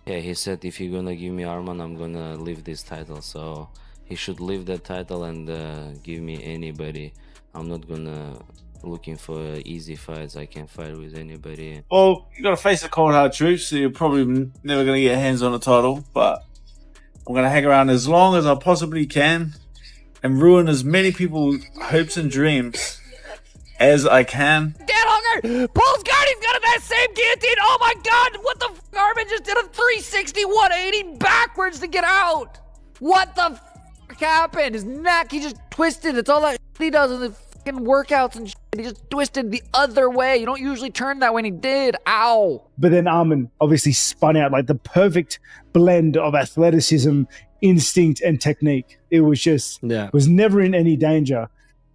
Yeah, he said if you're gonna give me Arman, I'm gonna leave this title. So he should leave that title and give me anybody. I'm not gonna looking for easy fights. I can fight with anybody. Well, you got to face the cold hard truth, so you're probably never going to get hands on a title. But I'm going to hang around as long as I possibly can and ruin as many people's hopes and dreams as I can. Dan Hooker pulls guard. He's got that same guillotine. Oh my God! What the? Arman just did a 360, 180 backwards to get out. What the happened? His neck. He just twisted. It's all that he does in the fucking workouts and shit. He just twisted the other way. You don't usually turn that way, and he did. Ow! But then Arman obviously spun out like the perfect blend of athleticism, instinct, and technique. It was just, was never in any danger.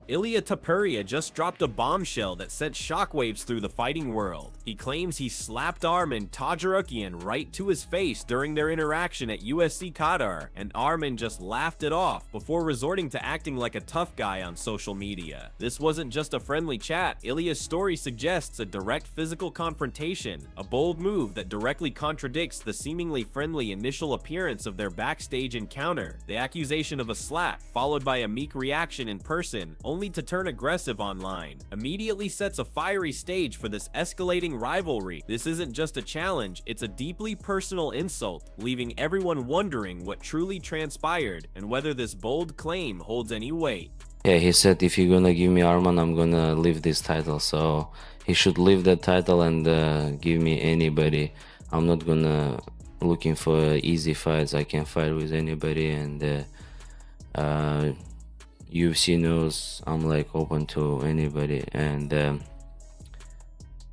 Ilia Topuria just dropped a bombshell that sent shockwaves through the fighting world. He claims he slapped Arman Tsarukyan right to his face during their interaction at USC Qatar, and Arman just laughed it off before resorting to acting like a tough guy on social media. This wasn't just a friendly chat. Ilia's story suggests a direct physical confrontation, a bold move that directly contradicts the seemingly friendly initial appearance of their backstage encounter. The accusation of a slap, followed by a meek reaction in person, only to turn aggressive online, immediately sets a fiery stage for this escalating rivalry. This isn't just a challenge, it's a deeply personal insult, leaving everyone wondering what truly transpired and whether this bold claim holds any weight. Yeah, he said if you're gonna give me Arman, I'm gonna leave this title. So he should leave that title and give me anybody. I'm not gonna looking for easy fights. I can fight with anybody, and UFC knows I'm like open to anybody. And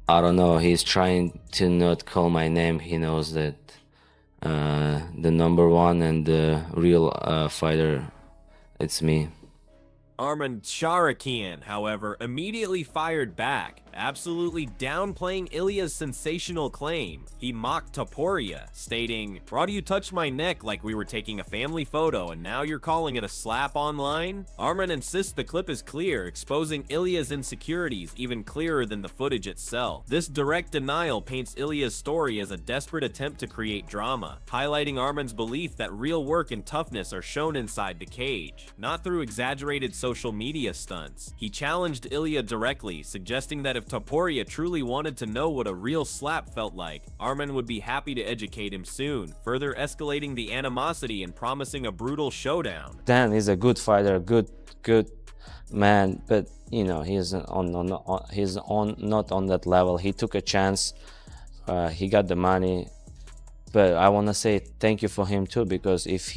I don't know, he's trying to not call my name. He knows that the number one and the real fighter, it's me. Arman Tsarukyan, however, immediately fired back, absolutely downplaying Ilia's sensational claim. He mocked Topuria, stating, "Brought you touch my neck like we were taking a family photo and now you're calling it a slap online?" Arman insists the clip is clear, exposing Ilia's insecurities even clearer than the footage itself. This direct denial paints Ilia's story as a desperate attempt to create drama, highlighting Arman's belief that real work and toughness are shown inside the cage, not through exaggerated social media stunts. He challenged Ilia directly, suggesting that if Topuria truly wanted to know what a real slap felt like, Arman would be happy to educate him soon, further escalating the animosity and promising a brutal showdown. Dan is a good fighter, good man, but you know he's not on that level. He took a chance, he got the money, but I want to say thank you for him too, because if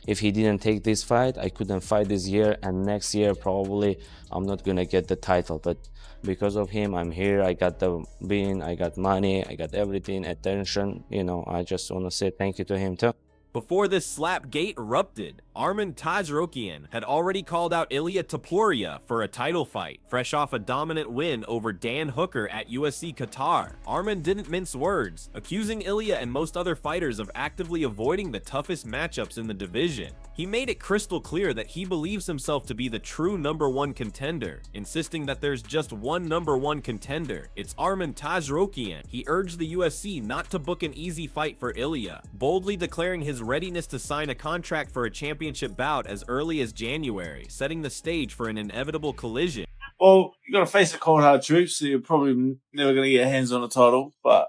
if he didn't take this fight, I couldn't fight this year, and next year probably I'm not gonna get the title. But because of him, I'm here. I got the win, I got money, I got everything, attention. You know, I just want to say thank you to him too. Before this slap gate erupted, Arman Tsarukyan had already called out Ilia Topuria for a title fight, fresh off a dominant win over Dan Hooker at USC Qatar. Arman didn't mince words, accusing Ilia and most other fighters of actively avoiding the toughest matchups in the division. He made it crystal clear that he believes himself to be the true #1 contender, insisting that there's just one #1 contender. It's Arman Tsarukyan. He urged the UFC not to book an easy fight for Ilia, boldly declaring his readiness to sign a contract for a championship bout as early as January, setting the stage for an inevitable collision. Well, you got to face the cold hard truth, so you're probably never going to get hands on a title. But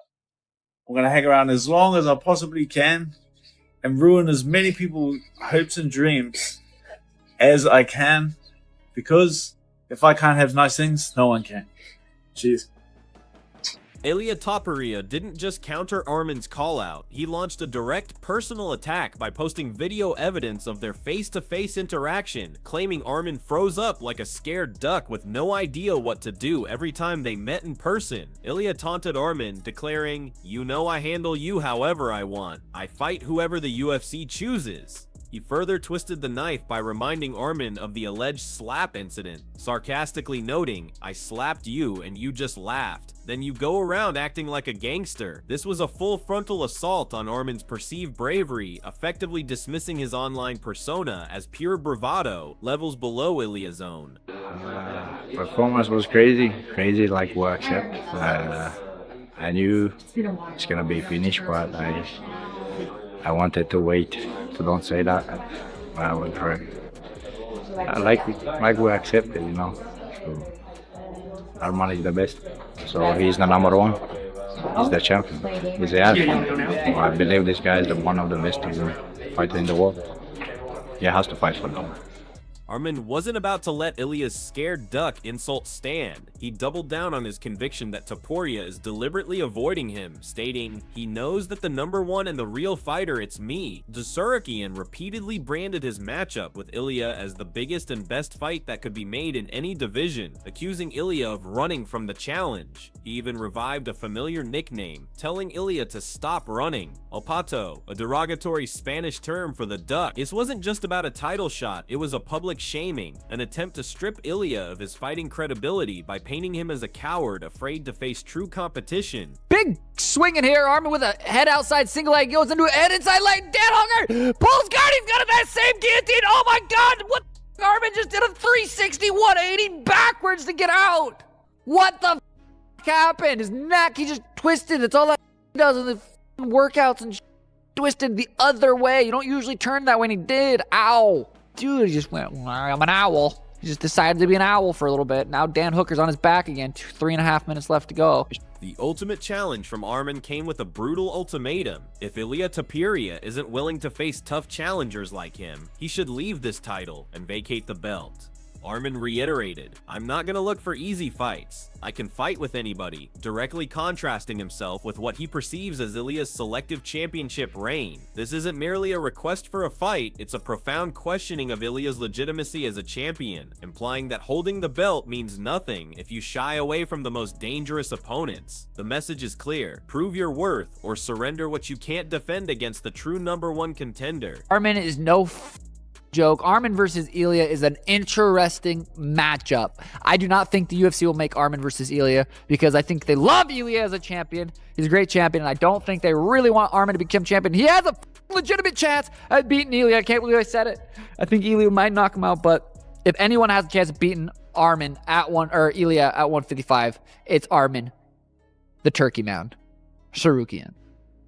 I'm going to hang around as long as I possibly can and ruin as many people's hopes and dreams as I can, because if I can't have nice things, no one can. Cheers. Ilia Topuria didn't just counter Arman's call-out, he launched a direct personal attack by posting video evidence of their face-to-face interaction, claiming Arman froze up like a scared duck with no idea what to do every time they met in person. Ilia taunted Arman, declaring, "You know I handle you however I want. I fight whoever the UFC chooses." He further twisted the knife by reminding Arman of the alleged slap incident, sarcastically noting, "I slapped you and you just laughed. Then you go around acting like a gangster." This was a full frontal assault on Arman's perceived bravery, effectively dismissing his online persona as pure bravado, levels below Ilia's own. Performance was crazy like what I said. I knew it's gonna be finished, but I wanted to wait to don't say that. I would hurt. I like we accepted, you know. So Arman is the best. So he's the number one. He's the champion. He's the athlete. So I believe this guy is one of the best fighters in the world. He has to fight for them. Arman wasn't about to let Ilia's scared duck insult stand. He doubled down on his conviction that Topuria is deliberately avoiding him, stating, "He knows that the number one and the real fighter, it's me." Tsarukyan repeatedly branded his matchup with Ilia as the biggest and best fight that could be made in any division, accusing Ilia of running from the challenge. He even revived a familiar nickname, telling Ilia to stop running. El Pato, a derogatory Spanish term for the duck. This wasn't just about a title shot, it was a public shaming, an attempt to strip Ilia of his fighting credibility by painting him as a coward afraid to face true competition. Big swing in here, Arman with a head outside single leg, goes into a head inside leg, Dan Hooker pulls guard, he's got that same guillotine, oh my god, what the Arman just did a 360, 180 backwards to get out. What the happened? His neck, he just twisted, it's all that he does in the workouts and twisted the other way. You don't usually turn that when he did, ow. Dude, he just went, I'm an owl. He just decided to be an owl for a little bit. Now Dan Hooker's on his back again. 3.5 minutes left to go. The ultimate challenge from Arman came with a brutal ultimatum. If Ilia Topuria isn't willing to face tough challengers like him, he should leave this title and vacate the belt. Arman reiterated, "I'm not gonna look for easy fights. I can fight with anybody," directly contrasting himself with what he perceives as Ilia's selective championship reign. This isn't merely a request for a fight, it's a profound questioning of Ilia's legitimacy as a champion, implying that holding the belt means nothing if you shy away from the most dangerous opponents. The message is clear: prove your worth or surrender what you can't defend against the true number one contender. Arman is no joke. Arman versus Ilia is an interesting matchup. I do not think the UFC will make Arman versus Ilia because I think they love Ilia as a champion. He's a great champion, and I don't think they really want Arman to become champion. He has a legitimate chance at beating Ilia. I can't believe I said it. I think Ilia might knock him out, but if anyone has a chance of beating Arman at Ilia at 155, it's Arman, the Turkey Mound, Tsarukyan.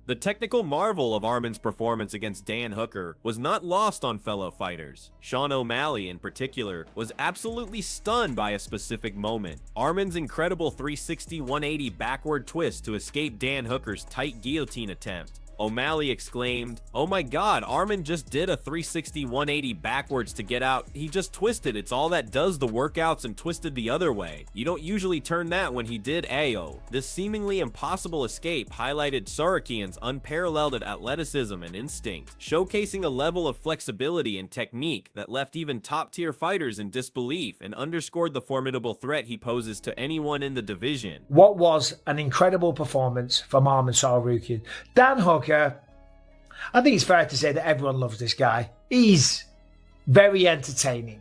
The technical marvel of Arman's performance against Dan Hooker was not lost on fellow fighters. Sean O'Malley, in particular, was absolutely stunned by a specific moment. Arman's incredible 360-180 backward twist to escape Dan Hooker's tight guillotine attempt. O'Malley exclaimed, "Oh my god, Arman just did a 360-180 backwards to get out. He just twisted. It's all that does the workouts and twisted the other way. You don't usually turn that when he did AO." This seemingly impossible escape highlighted Tsarukyan's unparalleled athleticism and instinct, showcasing a level of flexibility and technique that left even top-tier fighters in disbelief and underscored the formidable threat he poses to anyone in the division. What was an incredible performance from Arman Tsarukyan. Dan Hooker, I think it's fair to say that everyone loves this guy. He's very entertaining.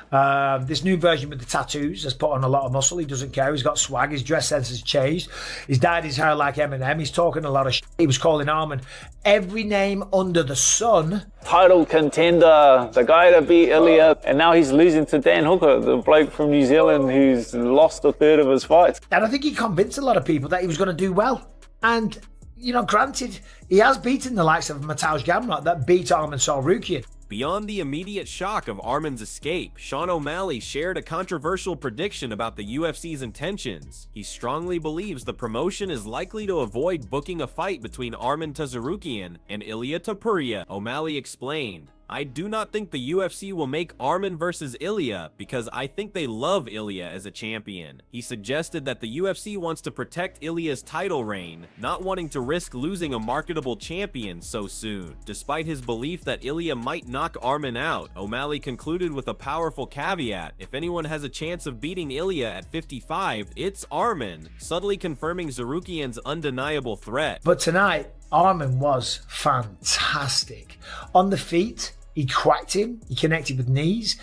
This new version with the tattoos has put on a lot of muscle. He doesn't care. He's got swag. His dress sense has changed. He's dyed his hair like Eminem. He's talking a lot of shit. He was calling Arman every name under the sun. Title contender, the guy that beat Ilia, and now he's losing to Dan Hooker, the bloke from New Zealand who's lost a third of his fights. And I think he convinced a lot of people that he was going to do well. And you know, granted, he has beaten the likes of Mateusz Gamrot that beat Arman Tsarukyan. Beyond the immediate shock of Arman's escape, Sean O'Malley shared a controversial prediction about the UFC's intentions. He strongly believes the promotion is likely to avoid booking a fight between Arman Tsarukyan and Ilia Topuria. O'Malley explained, "I do not think the UFC will make Arman versus Ilia because I think they love Ilia as a champion." He suggested that the UFC wants to protect Ilia's title reign, not wanting to risk losing a marketable champion so soon. Despite his belief that Ilia might knock Arman out, O'Malley concluded with a powerful caveat: if anyone has a chance of beating Ilia at 55, it's Arman, subtly confirming Tsarukyan's undeniable threat. But tonight, Arman was fantastic. On the feet, he cracked him, he connected with knees,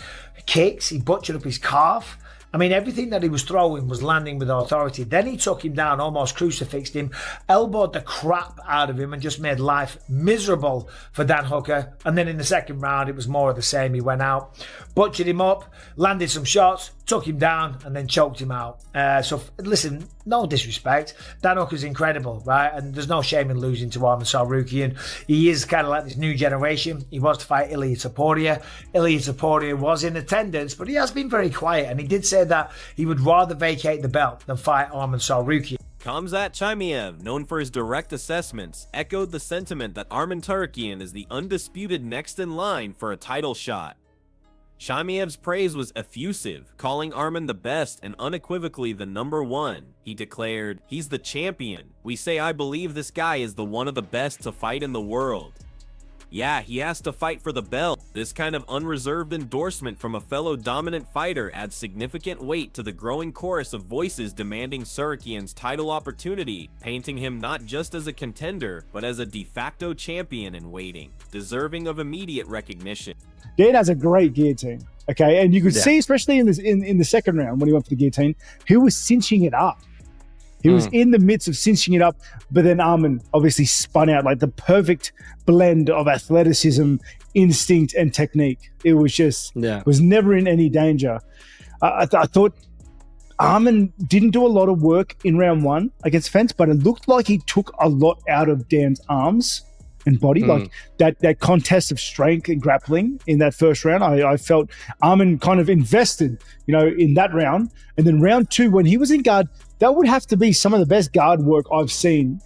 kicks, he butchered up his calf. I mean, everything that he was throwing was landing with authority. Then he took him down, almost crucifixed him, elbowed the crap out of him and just made life miserable for Dan Hooker. And then in the second round, it was more of the same. He went out, butchered him up, landed some shots, took him down and then choked him out. Listen, no disrespect, Dan Hooker's incredible, right? And there's no shame in losing to Arman Tsarukyan. He is kind of like this new generation. He wants to fight Ilia Topuria. Ilia Topuria was in attendance, but he has been very quiet, and he did say that he would rather vacate the belt than fight Arman Tsarukyan. Khamzat Chimaev, known for his direct assessments, echoed the sentiment that Arman Tsarukyan is the undisputed next in line for a title shot. Chimaev's praise was effusive, calling Arman the best and unequivocally the #1. He declared, "He's the champion. We say I believe this guy is the one of the best to fight in the world." Yeah, he has to fight for the belt. This kind of unreserved endorsement from a fellow dominant fighter adds significant weight to the growing chorus of voices demanding Tsarukyan's title opportunity, painting him not just as a contender, but as a de facto champion in waiting, deserving of immediate recognition. Dan has a great guillotine, okay? And you could see, especially in the second round when he went for the guillotine, he was cinching it up. He was in the midst of cinching it up, but then Arman obviously spun out like the perfect blend of athleticism, instinct, and technique. It was just, was never in any danger. I thought Arman didn't do a lot of work in round 1 against Fence, but it looked like he took a lot out of Dan's arms and body, like that contest of strength and grappling in that first round. I felt Arman kind of invested, in that round. And then round 2, when he was in guard, that would have to be some of the best guard work I've seen,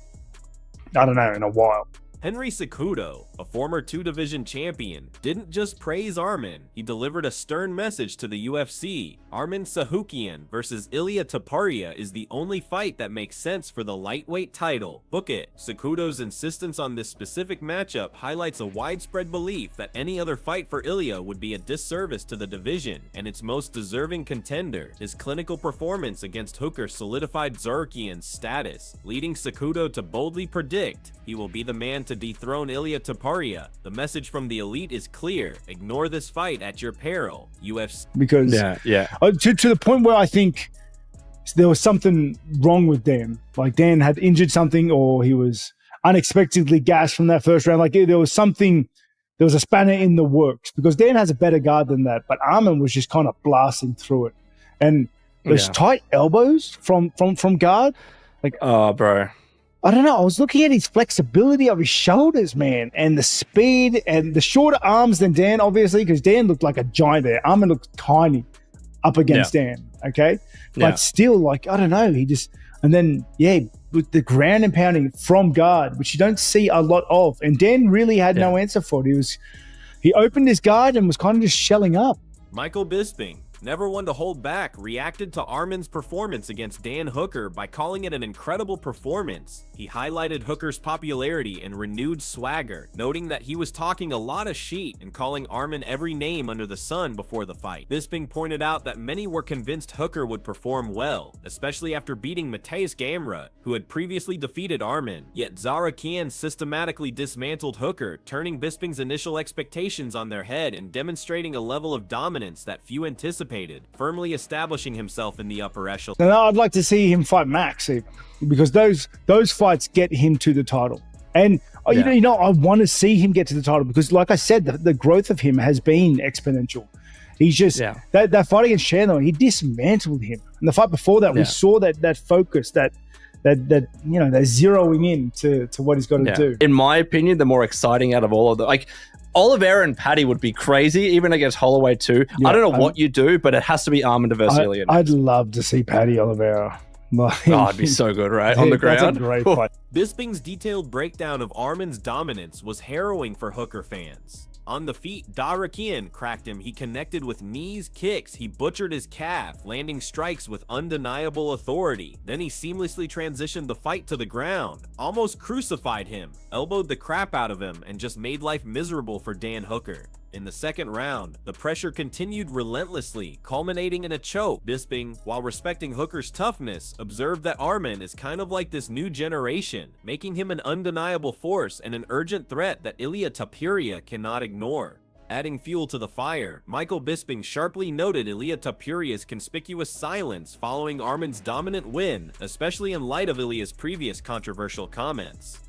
I don't know, in a while. Henry Cejudo, a former 2-division champion, didn't just praise Arman, he delivered a stern message to the UFC. Arman Tsarukyan versus Ilia Topuria is the only fight that makes sense for the lightweight title. Book it. Cejudo's insistence on this specific matchup highlights a widespread belief that any other fight for Ilia would be a disservice to the division and its most deserving contender. His clinical performance against Hooker solidified Tsarukyan's status, leading Cejudo to boldly predict he will be the man to dethrone Ilia Topuria. The message from the elite is clear. Ignore this fight at your peril. UFC. Because to the point where I think there was something wrong with Dan. Like Dan had injured something, or he was unexpectedly gassed from that first round. Like there was a spanner in the works, because Dan has a better guard than that. But Arman was just kind of blasting through it. And those tight elbows from guard. Like, oh, bro. I don't know. I was looking at his flexibility of his shoulders, man, and the speed and the shorter arms than Dan, obviously, because Dan looked like a giant there. Arman looked tiny up against Dan, okay? But still, like, I don't know. And then, with the ground and pounding from guard, which you don't see a lot of. And Dan really had no answer for it. He opened his guard and was kind of just shelling up. Michael Bisping, never one to hold back, reacted to Arman's performance against Dan Hooker by calling it an incredible performance. He highlighted Hooker's popularity and renewed swagger, noting that he was talking a lot of shit and calling Arman every name under the sun before the fight. Bisping pointed out that many were convinced Hooker would perform well, especially after beating Mateusz Gamrot, who had previously defeated Arman. Yet Tsarukyan systematically dismantled Hooker, turning Bisping's initial expectations on their head and demonstrating a level of dominance that few anticipated, firmly establishing himself in the upper echelon. And I'd like to see him fight Max, because those fights get him to the title. And I want to see him get to the title, because, like I said, the growth of him has been exponential. He's just that fight against Chandler, he dismantled him. And the fight before that, we saw that focus, that they're zeroing in to what he's got to do. In my opinion, the more exciting out of all of them, like Oliveira and Paddy would be crazy, even against Holloway too. I don't know what you do, but it has to be Arman versus Ilia. I'd love to see Paddy Oliveira. It'd be so good, right? On the ground. That's a great fight. Bisping's detailed breakdown of Arman's dominance was harrowing for Hooker fans. On the feet, Tsarukyan cracked him. He connected with knees, kicks. He butchered his calf, landing strikes with undeniable authority. Then he seamlessly transitioned the fight to the ground, almost crucified him, elbowed the crap out of him, and just made life miserable for Dan Hooker. In the second round, the pressure continued relentlessly, culminating in a choke. Bisping, while respecting Hooker's toughness, observed that Arman is kind of like this new generation, making him an undeniable force and an urgent threat that Ilia Topuria cannot ignore. Adding fuel to the fire, Michael Bisping sharply noted Ilia Topuria's conspicuous silence following Arman's dominant win, especially in light of Ilia's previous controversial comments.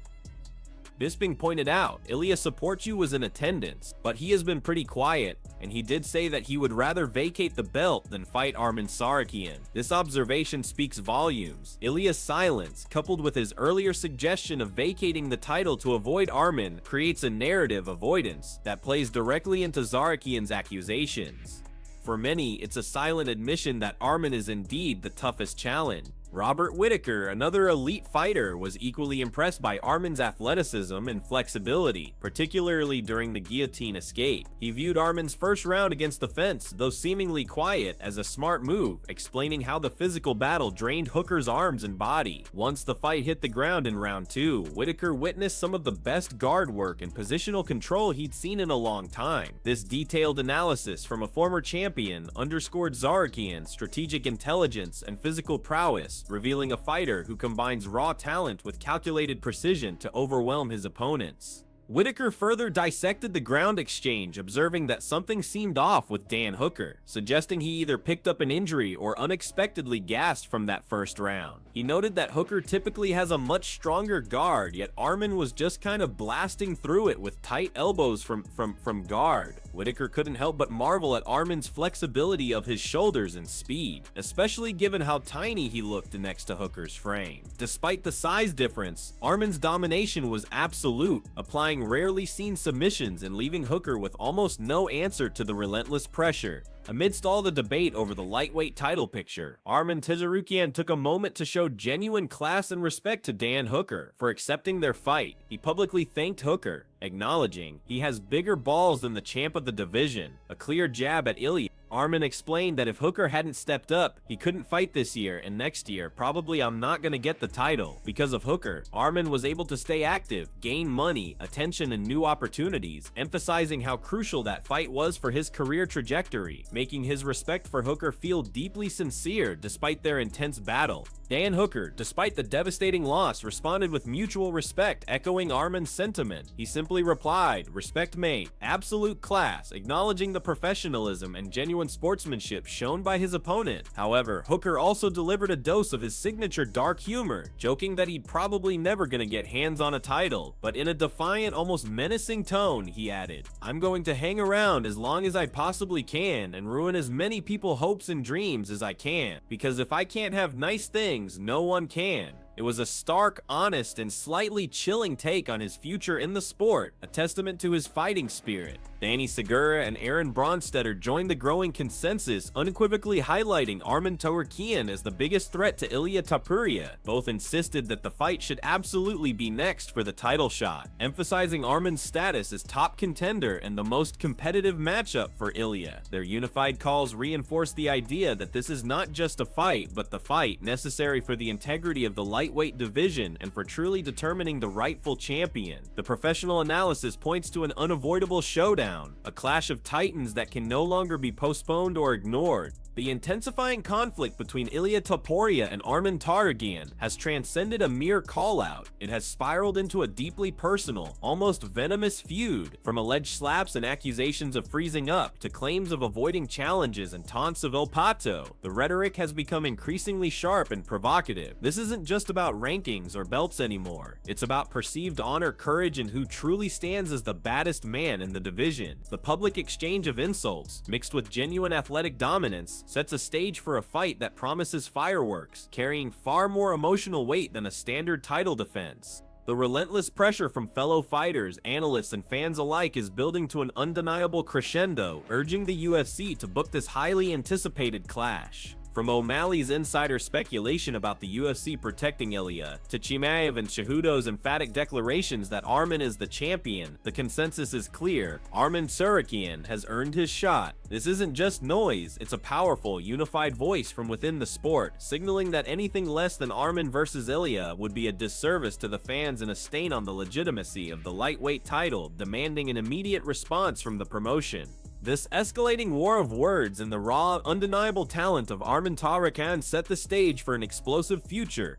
Bisping pointed out, Ilia supports you was in attendance, but he has been pretty quiet, and he did say that he would rather vacate the belt than fight Arman Tsarukyan. This observation speaks volumes. Ilia's silence, coupled with his earlier suggestion of vacating the title to avoid Arman, creates a narrative avoidance that plays directly into Tsarukyan's accusations. For many, it's a silent admission that Arman is indeed the toughest challenge. Robert Whittaker, another elite fighter, was equally impressed by Arman's athleticism and flexibility, particularly during the guillotine escape. He viewed Arman's first round against the fence, though seemingly quiet, as a smart move, explaining how the physical battle drained Hooker's arms and body. Once the fight hit the ground in round 2, Whittaker witnessed some of the best guard work and positional control he'd seen in a long time. This detailed analysis from a former champion underscored Tsarukyan's strategic intelligence and physical prowess, revealing a fighter who combines raw talent with calculated precision to overwhelm his opponents. Whittaker further dissected the ground exchange, observing that something seemed off with Dan Hooker, suggesting he either picked up an injury or unexpectedly gassed from that first round. He noted that Hooker typically has a much stronger guard, yet Arman was just kind of blasting through it with tight elbows from guard. Whittaker couldn't help but marvel at Arman's flexibility of his shoulders and speed, especially given how tiny he looked next to Hooker's frame. Despite the size difference, Arman's domination was absolute, applying rarely seen submissions and leaving Hooker with almost no answer to the relentless pressure. Amidst all the debate over the lightweight title picture, Arman Tsarukyan took a moment to show genuine class and respect to Dan Hooker for accepting their fight. He publicly thanked Hooker, acknowledging he has bigger balls than the champ of the division, a clear jab at Ilia. Arman explained that if Hooker hadn't stepped up, he couldn't fight this year, and next year, probably I'm not gonna get the title. Because of Hooker, Arman was able to stay active, gain money, attention, and new opportunities, emphasizing how crucial that fight was for his career trajectory, making his respect for Hooker feel deeply sincere despite their intense battle. Dan Hooker, despite the devastating loss, responded with mutual respect, echoing Arman's sentiment. He simply replied, "Respect mate, absolute class," acknowledging the professionalism and genuine sportsmanship shown by his opponent. However, Hooker also delivered a dose of his signature dark humor, joking that he'd probably never gonna get hands on a title, but in a defiant, almost menacing tone, he added, "I'm going to hang around as long as I possibly can and ruin as many people's hopes and dreams as I can, because if I can't have nice things, no one can." It was a stark, honest, and slightly chilling take on his future in the sport, a testament to his fighting spirit. Danny Segura and Aaron Bronstetter joined the growing consensus, unequivocally highlighting Arman Tsarukyan as the biggest threat to Ilia Topuria. Both insisted that the fight should absolutely be next for the title shot, emphasizing Arman's status as top contender and the most competitive matchup for Ilia. Their unified calls reinforce the idea that this is not just a fight, but the fight necessary for the integrity of the lightweight division and for truly determining the rightful champion. The professional analysis points to an unavoidable showdown, a clash of titans that can no longer be postponed or ignored. The intensifying conflict between Ilia Topuria and Arman Tsarukyan has transcended a mere call-out. It has spiraled into a deeply personal, almost venomous feud, from alleged slaps and accusations of freezing up to claims of avoiding challenges and taunts of El Pato. The rhetoric has become increasingly sharp and provocative. This isn't just about rankings or belts anymore. It's about perceived honor, courage, and who truly stands as the baddest man in the division. The public exchange of insults, mixed with genuine athletic dominance, sets a stage for a fight that promises fireworks, carrying far more emotional weight than a standard title defense. The relentless pressure from fellow fighters, analysts, and fans alike is building to an undeniable crescendo, urging the UFC to book this highly anticipated clash. From O'Malley's insider speculation about the UFC protecting Ilia, to Chimaev and Cejudo's emphatic declarations that Arman is the champion, the consensus is clear. Arman Tsarukyan has earned his shot. This isn't just noise, it's a powerful, unified voice from within the sport, signaling that anything less than Arman versus Ilia would be a disservice to the fans and a stain on the legitimacy of the lightweight title, demanding an immediate response from the promotion. This escalating war of words and the raw, undeniable talent of Arman Tsarukyan set the stage for an explosive future.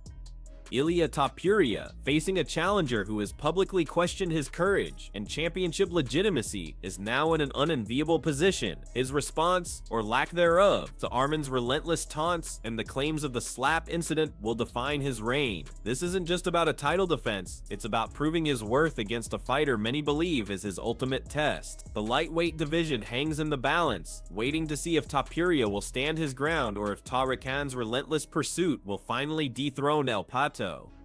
Ilia Topuria, facing a challenger who has publicly questioned his courage and championship legitimacy, is now in an unenviable position. His response, or lack thereof, to Arman's relentless taunts and the claims of the slap incident will define his reign. This isn't just about a title defense, it's about proving his worth against a fighter many believe is his ultimate test. The lightweight division hangs in the balance, waiting to see if Topuria will stand his ground or if Tsarukyan's relentless pursuit will finally dethrone El Pato.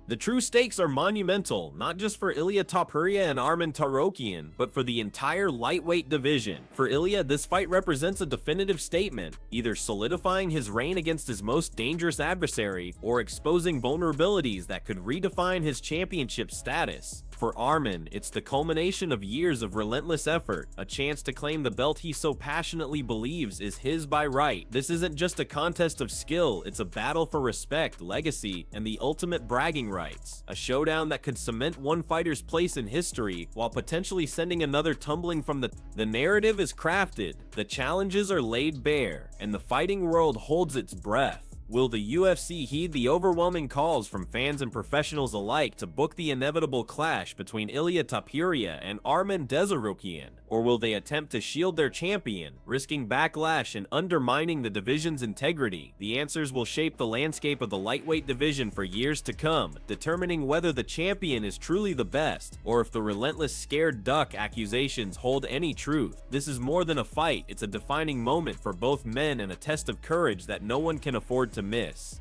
The true stakes are monumental, not just for Ilia Topuria and Arman Tsarukyan, but for the entire lightweight division. For Ilia, this fight represents a definitive statement, either solidifying his reign against his most dangerous adversary, or exposing vulnerabilities that could redefine his championship status. For Arman, it's the culmination of years of relentless effort, a chance to claim the belt he so passionately believes is his by right. This isn't just a contest of skill, it's a battle for respect, legacy, and the ultimate bragging rights. A showdown that could cement one fighter's place in history, while potentially sending another tumbling from the narrative is crafted, the challenges are laid bare, and the fighting world holds its breath. Will the UFC heed the overwhelming calls from fans and professionals alike to book the inevitable clash between Ilia Topuria and Arman Tsarukyan? Or will they attempt to shield their champion, risking backlash and undermining the division's integrity? The answers will shape the landscape of the lightweight division for years to come, determining whether the champion is truly the best, or if the relentless scared duck accusations hold any truth. This is more than a fight, it's a defining moment for both men and a test of courage that no one can afford to miss.